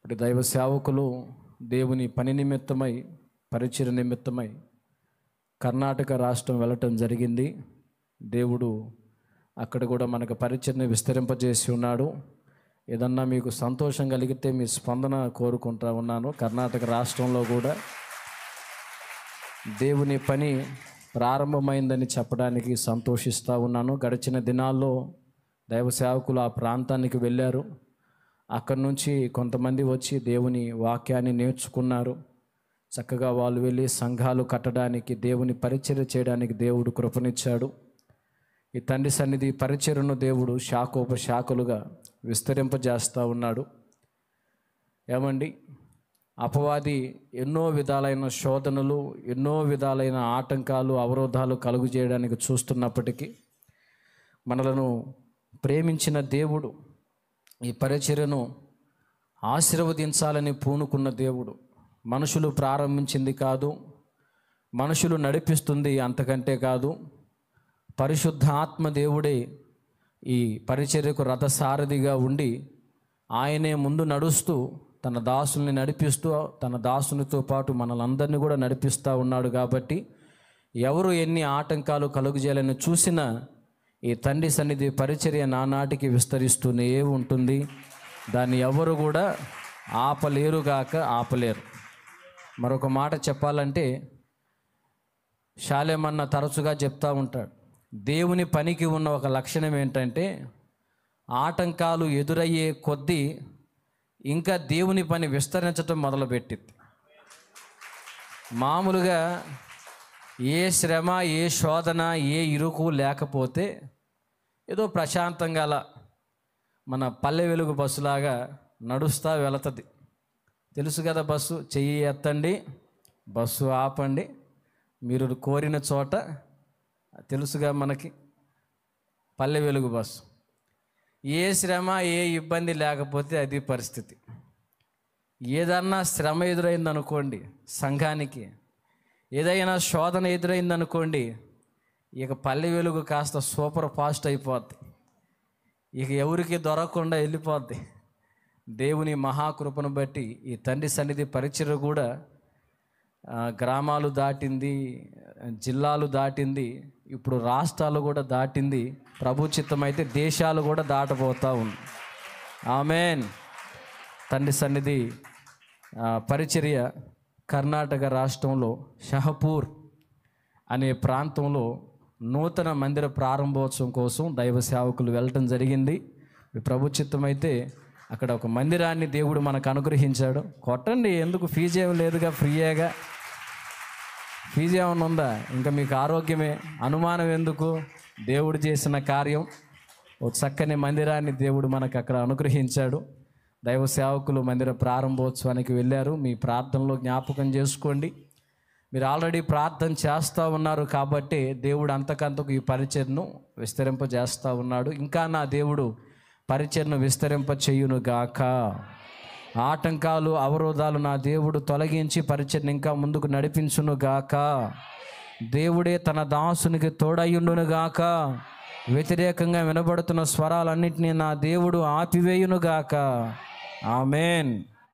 అటు దైవ సేవకులు దేవుని పని నిమిత్తమై, పరిచయ నిమిత్తమై కర్ణాటక రాష్ట్రం వెళ్ళటం జరిగింది. దేవుడు అక్కడ కూడా మనకు పరిచయని విస్తరింపజేసి ఉన్నాడు. ఏదన్నా మీకు సంతోషం కలిగితే మీ స్పందన కోరుకుంటా ఉన్నాను. కర్ణాటక రాష్ట్రంలో కూడా దేవుని పని ప్రారంభమైందని చెప్పడానికి సంతోషిస్తూ ఉన్నాను. గడిచిన దినాల్లో దైవ సేవకులు ఆ ప్రాంతానికి వెళ్ళారు. అక్కడి నుంచి కొంతమంది వచ్చి దేవుని వాక్యాన్ని నేర్చుకున్నారు. చక్కగా వాళ్ళు వెళ్ళి సంఘాలు కట్టడానికి, దేవుని పరిచర్య చేయడానికి దేవుడు కృపనిచ్చాడు. ఈ తండ్రి సన్నిధి పరిచర్యను దేవుడు శాఖోపశాఖలుగా విస్తరింపజేస్తూ ఉన్నాడు. ఏమండి, అపవాది ఎన్నో విధాలైన శోధనలు, ఎన్నో విధాలైన ఆటంకాలు, అవరోధాలు కలుగు చేయడానికి చూస్తున్నప్పటికీ మనలను ప్రేమించిన దేవుడు ఈ పరిచర్యను ఆశీర్వదించాలని పూనుకున్న దేవుడు. మనుషులు ప్రారంభించింది కాదు, మనుషులు నడిపిస్తుంది అంతకంటే కాదు. పరిశుద్ధ ఆత్మ దేవుడే ఈ పరిచర్యకు రథసారథిగా ఉండి ఆయనే ముందు నడుస్తూ తన దాసుల్ని నడిపిస్తూ, తన దాసునితో పాటు మనలందరినీ కూడా నడిపిస్తూ ఉన్నాడు. కాబట్టి ఎవరు ఎన్ని ఆటంకాలు కలుగజేయాలని చూసినా ఈ తండ్రి సన్నిధి పరిచర్య నానాటికి విస్తరిస్తూనే ఉంటుంది. దాన్ని ఎవరు కూడా ఆపలేరు. మరొక మాట చెప్పాలంటే, శాలేమన్న తరచుగా చెప్తూ ఉంటాడు, దేవుని పనికి ఉన్న ఒక లక్షణం ఏంటంటే, ఆటంకాలు ఎదురయ్యే కొద్దీ ఇంకా దేవుని పని విస్తరించడం మొదలుపెట్టింది. మామూలుగా ఏ శ్రమ, ఏ శోధన, ఏ ఇరుకు లేకపోతే ఏదో ప్రశాంతంగా అలా మన పల్లె వెలుగు బస్సులాగా నడుస్తూ వెళుతుంది. తెలుసు కదా, బస్సు చెయ్యి ఎత్తండి, బస్సు ఆపండి, మీరు కోరిన చోట. తెలుసుగా మనకి పల్లె వెలుగు బస్సు. ఏ శ్రమ, ఏ ఇబ్బంది లేకపోతే అది పరిస్థితి. ఏదన్నా శ్రమ ఎదురైందనుకోండి, సంఘానికి ఏదైనా శోధన ఎదురైందనుకోండి, ఇక పల్లె వెలుగు కాస్త సూపర్ ఫాస్ట్ అయిపోద్ది. ఇక ఎవరికి దొరకకుండా వెళ్ళిపోద్ది. దేవుని మహాకృపను బట్టి ఈ తండ్రి సన్నిధి పరిచర్య కూడా గ్రామాలు దాటింది, జిల్లాలు దాటింది, ఇప్పుడు రాష్ట్రాలు కూడా దాటింది. ప్రభు చిత్తమైతే దేశాలు కూడా దాటబోతూ ఉంది. ఆమేన్. తండ్రి సన్నిధి పరిచర్య కర్ణాటక రాష్ట్రంలో షహపూర్ అనే ప్రాంతంలో నూతన మందిర ప్రారంభోత్సవం కోసం దైవ సేవకులు వెళ్ళటం జరిగింది. ప్రభు చిత్తమైతే అక్కడ ఒక మందిరాన్ని దేవుడు మనకు అనుగ్రహించాడు. కొట్టండి, ఎందుకు ఫీజు ఏమి లేదుగా, ఫ్రీయేగా. ఫీజు ఏమన్నా ఉందా? ఇంకా మీకు ఆరోగ్యమే, అనుమానం ఎందుకు? దేవుడు చేసిన కార్యం, ఓ చక్కని మందిరాన్ని దేవుడు మనకు అక్కడ అనుగ్రహించాడు. దైవ సేవకులు మందిర ప్రారంభోత్సవానికి వెళ్ళారు. మీ ప్రార్థనలో జ్ఞాపకం చేసుకోండి. మీరు ఆల్రెడీ ప్రార్థన చేస్తూ ఉన్నారు కాబట్టి దేవుడు అంతకంతకు ఈ పరిచర్ను విస్తరింపజేస్తూ ఉన్నాడు. ఇంకా నా దేవుడు పరిచర్ను విస్తరింప చేయును గాక. ఆటంకాలు, అవరోధాలు నా దేవుడు తొలగించి పరిచర్ను ఇంకా ముందుకు నడిపించును గాక. దేవుడే తన దాసునికి తోడయ్యుండును గాక. వ్యతిరేకంగా వినబడుతున్న స్వరాలన్నింటినీ నా దేవుడు ఆపివేయును గాక. ఆమేన్.